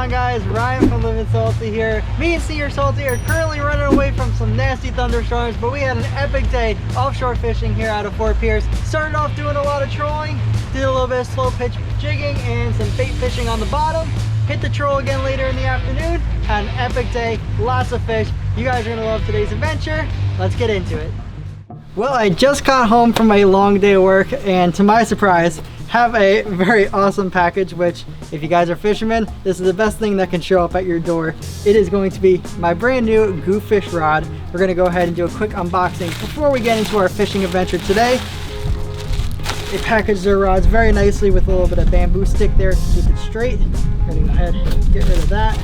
on, guys? Ryan from Livin Salty here. Me and Senior Salty are currently running away from some nasty thunderstorms, but we had an epic day offshore fishing here out of Fort Pierce. Started off doing a lot of trolling, did a little bit of slow pitch jigging and some bait fishing on the bottom. Hit the troll again later in the afternoon. Had an epic day, lots of fish. You guys are gonna love today's adventure. Let's get into it. Well, I just got home from a long day of work, and to my surprise, have a very awesome package, which if you guys are fishermen, this is the best thing that can show up at your door. It is going to be my brand new GooFish rod. We're gonna go ahead and do a quick unboxing before we get into our fishing adventure today. They packaged their rods very nicely with a little bit of bamboo stick there to keep it straight. We're gonna go ahead and get rid of that.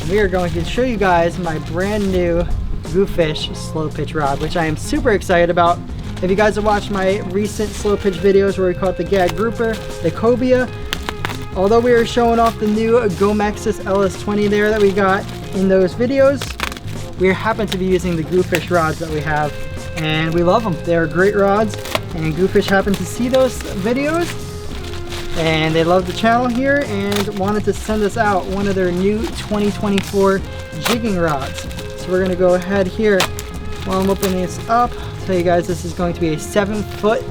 And we are going to show you guys my brand new GooFish slow pitch rod, which I am super excited about. If you guys have watched my recent slow pitch videos where we caught the gag grouper, the cobia, although we were showing off the new Gomexus LS20 there that we got in those videos, we happen to be using the GooFish rods that we have, and we love them. They're great rods, and GooFish happened to see those videos and they love the channel here and wanted to send us out one of their new 2024 jigging rods. So we're gonna go ahead here while I'm opening this up. Tell you guys this is going to be a 7-foot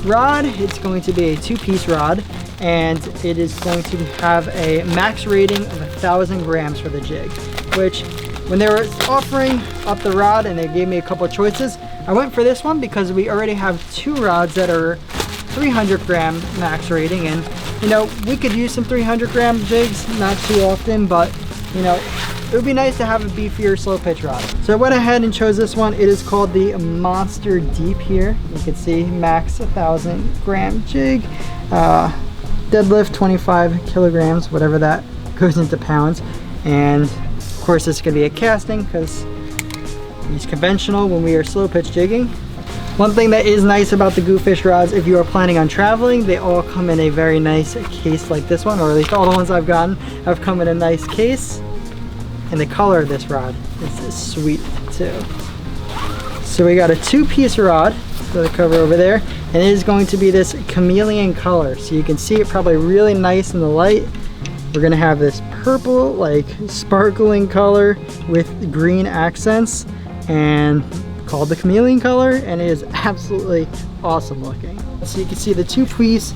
rod. It's going to be a 2-piece rod, and it is going to have a max rating of 1,000 grams for the jig, which when they were offering up the rod and they gave me a couple of choices, I went for this one because we already have 2 rods that are 300 gram max rating, and you know, we could use some 300 gram jigs, not too often, but you know, it would be nice to have a beefier slow pitch rod. So I went ahead and chose this one. It is called the Monster Deep here. You can see max 1,000 gram jig. Deadlift 25 kilograms, whatever that goes into pounds. And of course this is gonna be a casting because it's conventional when we are slow pitch jigging. One thing that is nice about the GooFish rods, if you are planning on traveling, they all come in a very nice case like this one, or at least all the ones I've gotten have come in a nice case. And the color of this rod is sweet too. So we got a 2-piece rod for the cover over there, and it is going to be this chameleon color. So you can see it probably really nice in the light. We're gonna have this purple, like sparkling color with green accents, and called the chameleon color, and it is absolutely awesome looking. So you can see the 2-piece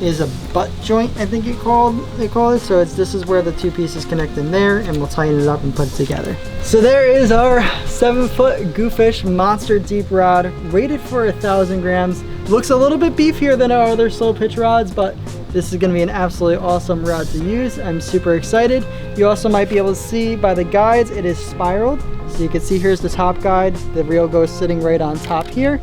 is a butt joint, I think they call it. So this is where the 2 pieces connect in there, and we'll tighten it up and put it together. So there is our 7-foot GooFish Monster Deep rod, rated for 1,000 grams. Looks a little bit beefier than our other slow pitch rods, but this is gonna be an absolutely awesome rod to use. I'm super excited. You also might be able to see by the guides, it is spiraled. So you can see here's the top guide. The reel goes sitting right on top here,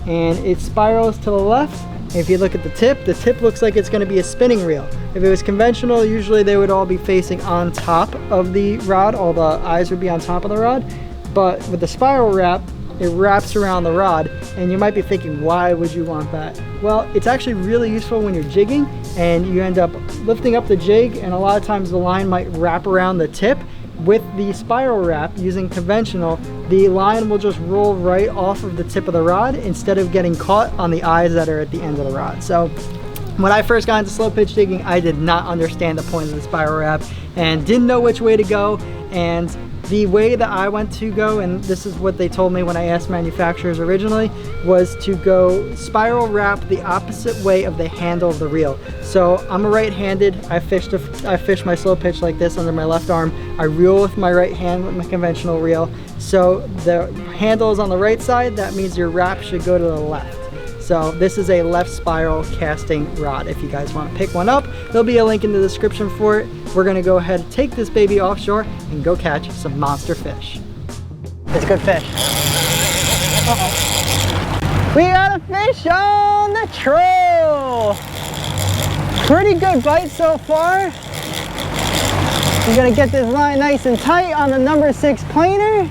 and it spirals to the left. If you look at the tip looks like it's going to be a spinning reel. If it was conventional, usually they would all be facing on top of the rod. All the eyes would be on top of the rod. But with the spiral wrap, it wraps around the rod, and you might be thinking, why would you want that? Well, it's actually really useful when you're jigging and you end up lifting up the jig, and a lot of times the line might wrap around the tip. With the spiral wrap, using conventional, the line will just roll right off of the tip of the rod instead of getting caught on the eyes that are at the end of the rod. So when I first got into slow pitch jigging, I did not understand the point of the spiral wrap and didn't know which way to go. And the way that I went to go, and this is what they told me when I asked manufacturers originally, was to go spiral wrap the opposite way of the handle of the reel. So I'm a right-handed. I fish my slow pitch like this under my left arm. I reel with my right hand with my conventional reel. So the handle is on the right side. That means your wrap should go to the left. So this is a left spiral casting rod. If you guys want to pick one up, there'll be a link in the description for it. We're gonna go ahead and take this baby offshore and go catch some monster fish. It's a good fish. Uh-oh. We got a fish on the troll. Pretty good bite so far. We're gonna get this line nice and tight on the number 6 planer.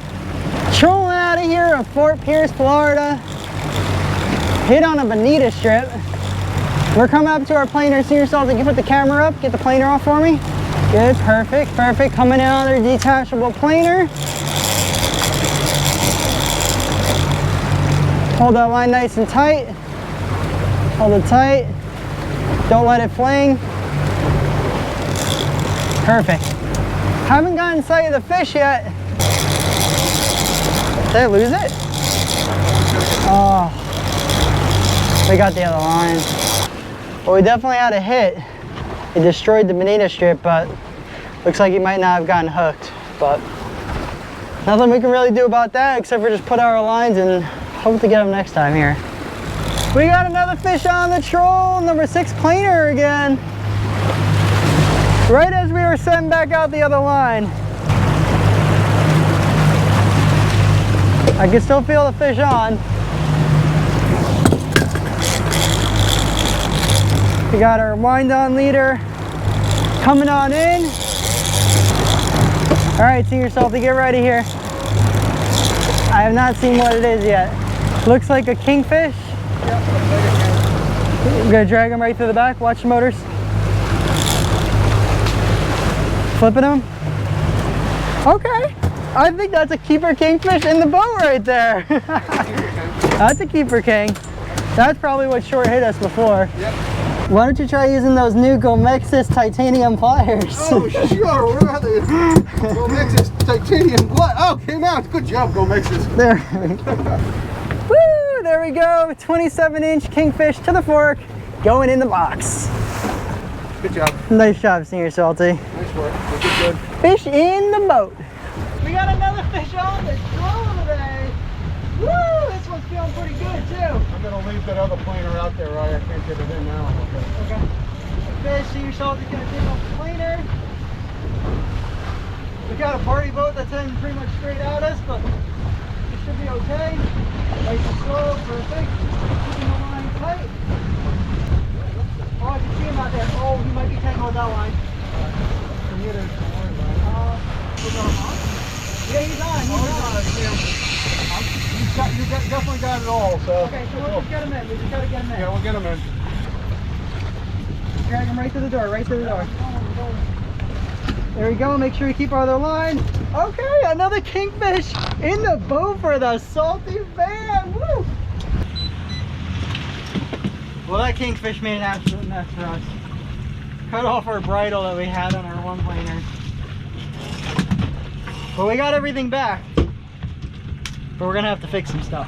Trolling out of here of Fort Pierce, Florida. Hit on a bonita strip. We're coming up to our planer. Senior Salty, you put the camera up, get the planer off for me. Good, perfect, perfect. Coming out of their detachable planer. Hold that line nice and tight. Hold it tight. Don't let it fling. Perfect. Haven't gotten sight of the fish yet. Did I lose it? Oh, we got the other line. Well, we definitely had a hit. It destroyed the bonita strip, but looks like he might not have gotten hooked. But nothing we can really do about that except for just put our lines and hope to get him next time here. We got another fish on the troll, number 6 planer again. Right as we were setting back out the other line. I can still feel the fish on. We got our wind on leader coming on in. All right, Senior Salty, get ready here. I have not seen what it is yet. Looks like a kingfish. We're gonna drag him right through the back. Watch the motors. Flipping him. Okay. I think that's a keeper kingfish in the boat right there. That's a keeper king. That's probably what short hit us before. Yep. Why don't you try using those new Gomexis titanium pliers? Oh, sure. Where are they? Gomexis titanium pliers. Oh, came out. Good job, Gomexis. There we go. Woo! There we go. 27-inch kingfish to the fork, going in the box. Good job. Nice job, Senior Salty. Nice work. Good. Fish in the boat. We got another fish on the troll today. Woo! This one's feeling pretty good too. I'm gonna leave that other planer out there, right? I can't get it in now. Okay. Fish, Senior Salty's gonna take off the planer. We got a party boat that's heading pretty much straight at us, but it should be okay. Nice and slow, perfect. Keeping the line tight. Oh, I can see him out there. Oh, he might be tangled with that line. Yeah, he's on. He's on. I see him. You definitely got it all. So. Okay, so we'll just get him in. We just gotta get him in. Yeah, we'll get him in. Drag him right to the door. Right to the door. There we go. Make sure you keep our other line. Okay, another kingfish in the boat for the Salty fam. Woo! Well, that kingfish made an absolute mess for us. Cut off our bridle that we had on our one planer. But we got everything back. But we're gonna have to fix some stuff.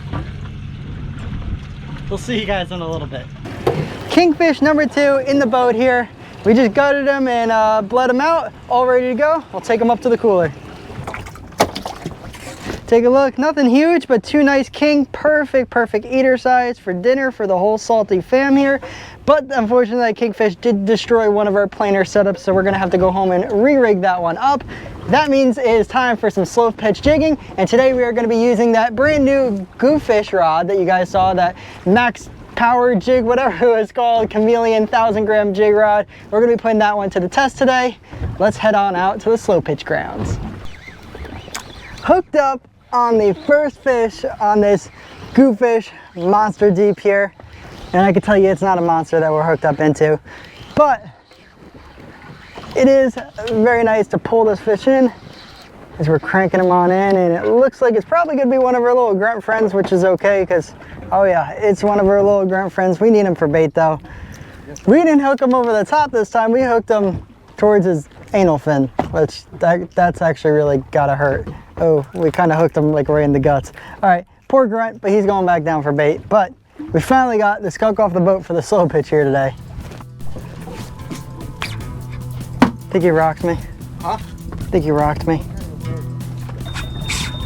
We'll see you guys in a little bit. Kingfish number 2 in the boat here. We just gutted him and bled him out, all ready to go. We'll take him up to the cooler. Take a look, nothing huge, but 2 nice king, perfect eater size for dinner for the whole Salty fam here. But unfortunately, that kingfish did destroy one of our planer setups, so we're gonna have to go home and re-rig that one up. That means it is time for some slow pitch jigging, and today we are gonna be using that brand new GooFish rod that you guys saw, that max power jig, whatever it was called, chameleon 1,000-gram jig rod. We're gonna be putting that one to the test today. Let's head on out to the slow pitch grounds. Hooked up on the first fish on this GooFish monster deep here, and I can tell you it's not a monster that we're hooked up into, but it is very nice to pull this fish in as we're cranking him on in, and it looks like it's probably gonna be one of our little grunt friends, which is okay because, oh yeah, it's one of our little grunt friends. We need him for bait though. We didn't hook him over the top this time. We hooked him towards his anal fin, which that's actually really gotta hurt. Oh, we kind of hooked him like right in the guts. All right, poor grunt, but he's going back down for bait. But we finally got the skunk off the boat for the slow pitch here today. Think he rocked me? Huh? Think he rocked me?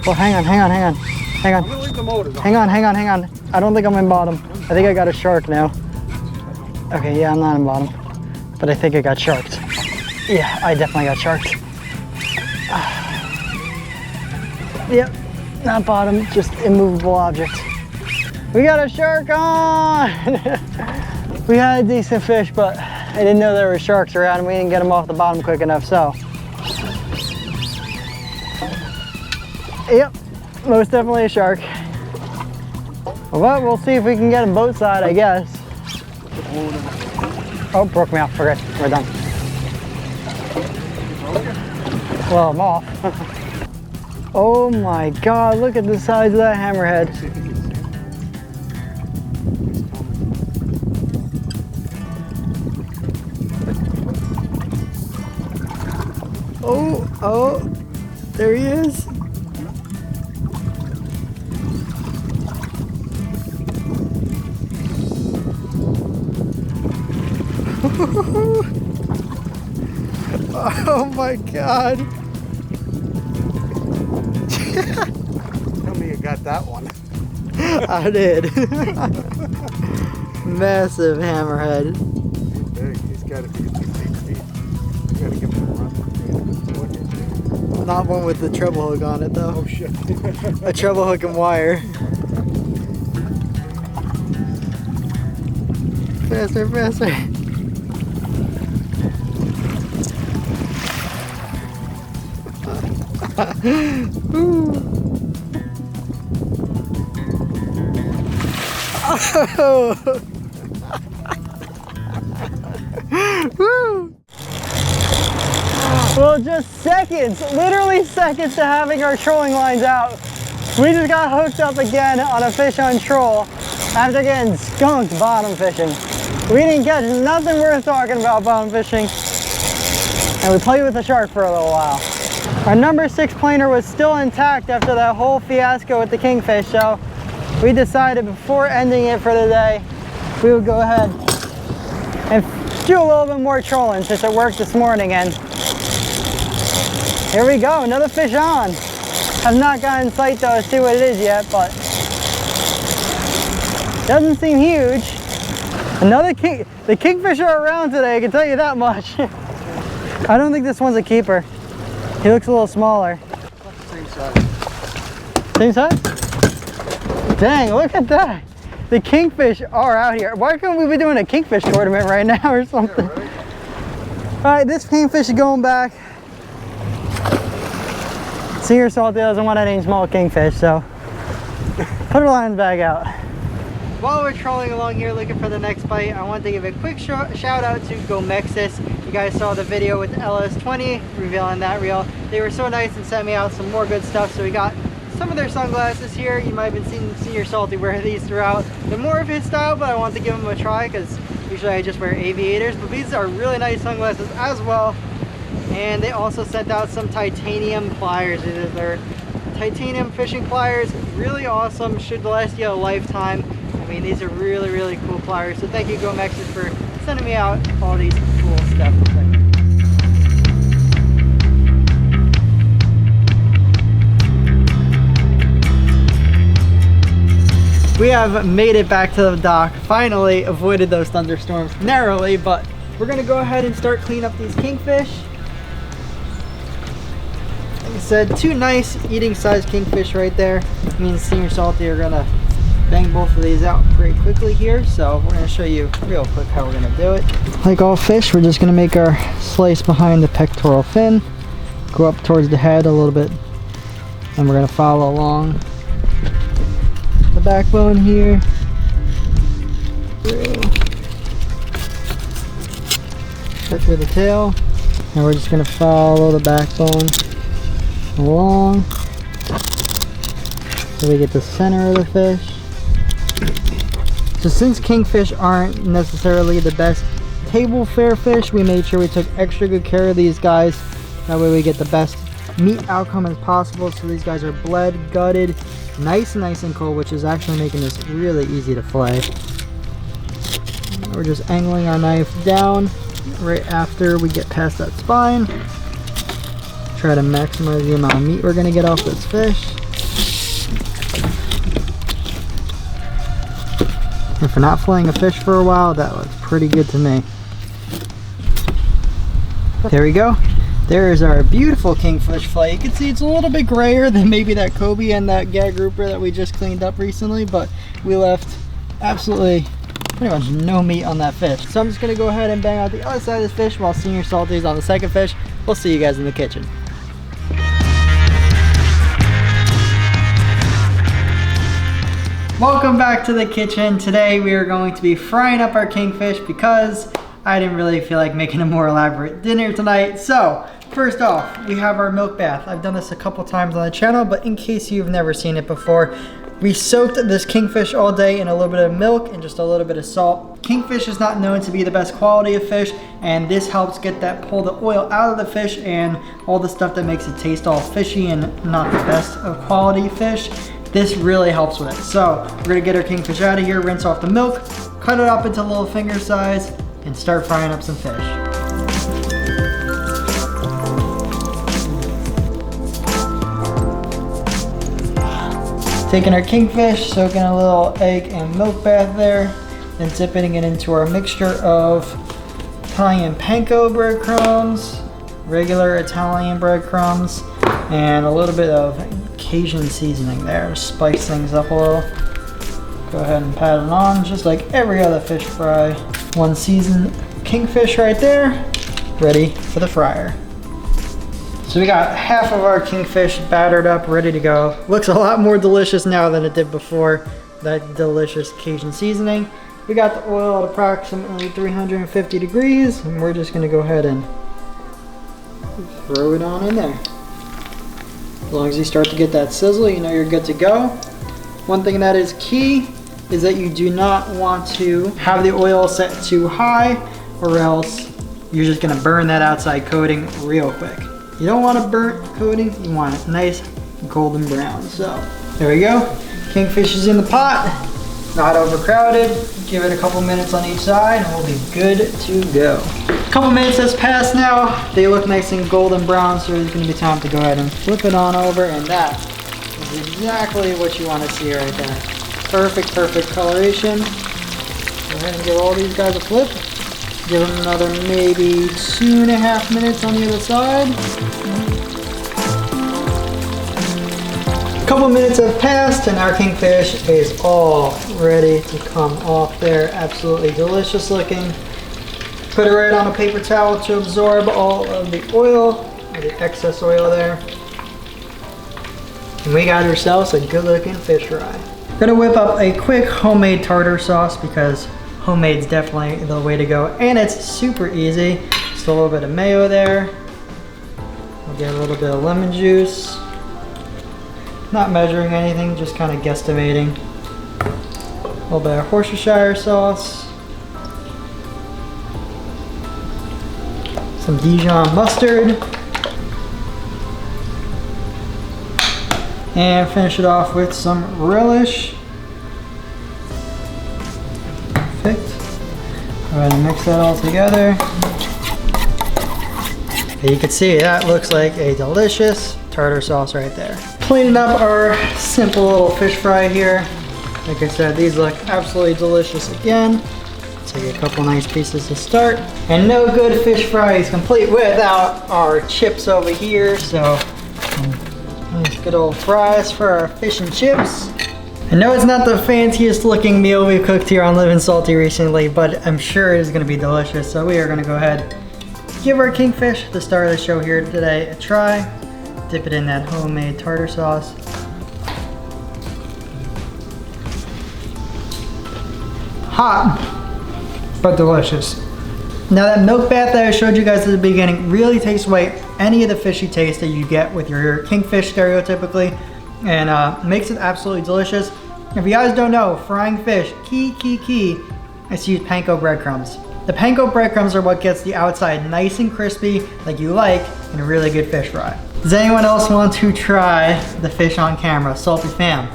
Well, hang on. I'm gonna leave the motors on. Hang on. I don't think I'm in bottom. I think I got a shark now. Okay, yeah, I'm not in bottom, but I think I got sharked. Yeah, I definitely got sharked. Yep, not bottom, just immovable object. We got a shark on! We had a decent fish, but I didn't know there were sharks around and we didn't get them off the bottom quick enough, so. Yep, most definitely a shark. But we'll see if we can get him boat side, I guess. Oh, broke me off, okay, we're done. Well, I'm off. Oh my God, look at the size of that hammerhead. Oh, there he is. Oh my God. Tell me you got that one. I did. Massive hammerhead. He's big. He's got to be at least 8 feet. You got to give him a run. Not one with the treble hook on it though. Oh shit. A treble hook and wire. Faster, faster. Oh. Woo. Well, just seconds, literally seconds to having our trolling lines out. We just got hooked up again on a fish on troll after getting skunked bottom fishing. We didn't catch nothing worth talking about bottom fishing, and we played with the shark for a little while. Our number 6 planer was still intact after that whole fiasco with the kingfish, so we decided before ending it for the day, we would go ahead and do a little bit more trolling since it worked this morning. And here we go, another fish on. Have not gotten in sight though to see what it is yet, but doesn't seem huge. The kingfish are around today, I can tell you that much. I don't think this one's a keeper. He looks a little smaller. Same size. Same size? Dang, look at that. The kingfish are out here. Why couldn't we be doing a kingfish tournament right now or something? Yeah, right? All right, this kingfish is going back. Senior Salty doesn't want any small kingfish, so put her lines back out. While we're trolling along here looking for the next bite, I want to give a quick shout out to GooFish. You guys saw the video with the LS20 revealing that reel. They were so nice and sent me out some more good stuff. So we got some of their sunglasses here. You might have been seeing Senior Salty wear these throughout. They're more of his style, but I want to give them a try because usually I just wear aviators. But these are really nice sunglasses as well. And they also sent out some titanium pliers. They're titanium fishing pliers. Really awesome. Should last you a lifetime. I mean, these are really, really cool pliers. So thank you, GooFish, for sending me out all these cool stuff. We have made it back to the dock. Finally avoided those thunderstorms narrowly, but we're gonna go ahead and start cleaning up these kingfish. Like I said, 2 nice eating sized kingfish right there. Me and Senior Salty are gonna bang both of these out pretty quickly here. So we're gonna show you real quick how we're gonna do it. Like all fish, we're just gonna make our slice behind the pectoral fin, go up towards the head a little bit, and we're gonna follow along the backbone here. Cut through the tail, and we're just gonna follow the backbone along so we get the center of the fish. So since kingfish aren't necessarily the best table fare fish, we made sure we took extra good care of these guys. That way we get the best meat outcome as possible. So these guys are bled, gutted, nice and cold, which is actually making this really easy to fillet. We're just angling our knife down right after we get past that spine. Try to maximize the amount of meat we're gonna get off this fish. And for not filleting a fish for a while, that looks pretty good to me. There we go. There is our beautiful kingfish fillet. You can see it's a little bit grayer than maybe that Kobe and that gag grouper that we just cleaned up recently, but we left absolutely pretty much no meat on that fish. So I'm just gonna go ahead and bang out the other side of this fish while Senior Salty is on the second fish. We'll see you guys in the kitchen. Welcome back to the kitchen. Today we are going to be frying up our kingfish because I didn't really feel like making a more elaborate dinner tonight. So first off, we have our milk bath. I've done this a couple times on the channel, but in case you've never seen it before, We soaked this kingfish all day in a little bit of milk and just a little bit of salt. Kingfish is not known to be the best quality of fish, and this helps pull the oil out of the fish and all the stuff that makes it taste all fishy and not the best of quality fish. This really helps with it. So we're gonna get our kingfish out of here, rinse off the milk, cut it up into little finger size, and start frying up some fish. Taking our kingfish, soaking a little egg and milk bath there, then dipping it into our mixture of Italian panko breadcrumbs, regular Italian breadcrumbs, and a little bit of Cajun seasoning there to spice things up a little. Go ahead and pat it on just like every other fish fry. One seasoned kingfish right there, ready for the fryer. So we got half of our kingfish battered up, ready to go. Looks a lot more delicious now than it did before that delicious Cajun seasoning. We got the oil at approximately 350 degrees, and we're just gonna go ahead and throw it on in there. As long as you start to get that sizzle, you know you're good to go. One thing that is key is that you do not want to have the oil set too high, or else you're just gonna burn that outside coating real quick. You don't want a burnt coating, you want it nice golden brown. So there we go. Kingfish is in the pot, not overcrowded. Give it a couple minutes on each side and we'll be good to go. A couple minutes has passed now. They look nice and golden brown, so it's gonna be time to go ahead and flip it on over, and that is exactly what you want to see right there. Perfect, perfect coloration. Go ahead and give all these guys a flip. Give them another maybe 2.5 minutes on the other side. A couple minutes have passed and our kingfish is all ready to come off there. Absolutely delicious looking. Put it right on a paper towel to absorb all of the oil, or the excess oil there. And we got ourselves a good looking fish fry. We're gonna whip up a quick homemade tartar sauce because homemade's definitely the way to go, and it's super easy. Just a little bit of mayo there. We'll get a little bit of lemon juice. Not measuring anything, just kind of guesstimating. A little bit of Worcestershire sauce. Some Dijon mustard. And finish it off with some relish. Perfect. Go ahead and mix that all together. And you can see that looks like a delicious tartar sauce right there. Cleaning up our simple little fish fry here. Like I said, these look absolutely delicious again. Take a couple nice pieces to start. And no good fish fry is complete without our chips over here. So nice good old fries for our fish and chips. I know it's not the fanciest looking meal we've cooked here on Livin Salty recently, but I'm sure it is gonna be delicious. So we are gonna go ahead, give our kingfish, the star of the show here today, a try. Dip it in that homemade tartar sauce. Hot, but delicious. Now that milk bath that I showed you guys at the beginning really takes away any of the fishy taste that you get with your kingfish stereotypically, and makes it absolutely delicious. If you guys don't know, frying fish, key, is to use panko breadcrumbs. The panko breadcrumbs are what gets the outside nice and crispy like you like in a really good fish fry. Does anyone else want to try the fish on camera? Salty fam.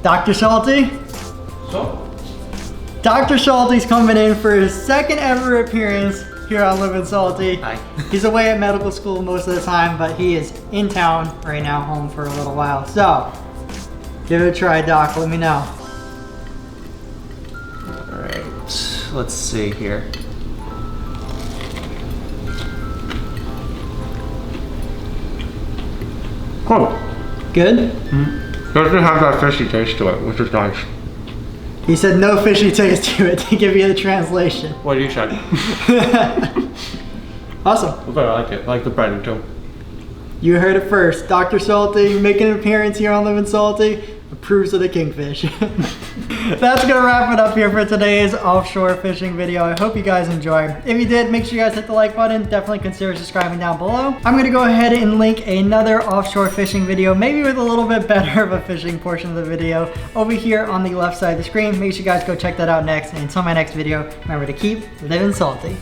Dr. Salty? So? Dr. Salty's coming in for his second ever appearance here on Livin Salty. Hi. He's away at medical school most of the time, but he is in town right now, home for a little while. So, give it a try, Doc. Let me know. All right, let's see here. Cool. Good? Doesn't have that fishy taste to it, which is nice. He said no fishy taste to it to give you the translation. What do you say? Awesome. But I like it. I like the breading too. You heard it first. Dr. Salty making an appearance here on Livin Salty approves of the kingfish. That's gonna wrap it up here for today's offshore fishing video. I hope you guys enjoyed. If you did, make sure you guys hit the like button. Definitely consider subscribing down below. I'm gonna go ahead and link another offshore fishing video, maybe with a little bit better of a fishing portion of the video, over here on the left side of the screen. Make sure you guys go check that out next. And until my next video, remember to keep living salty.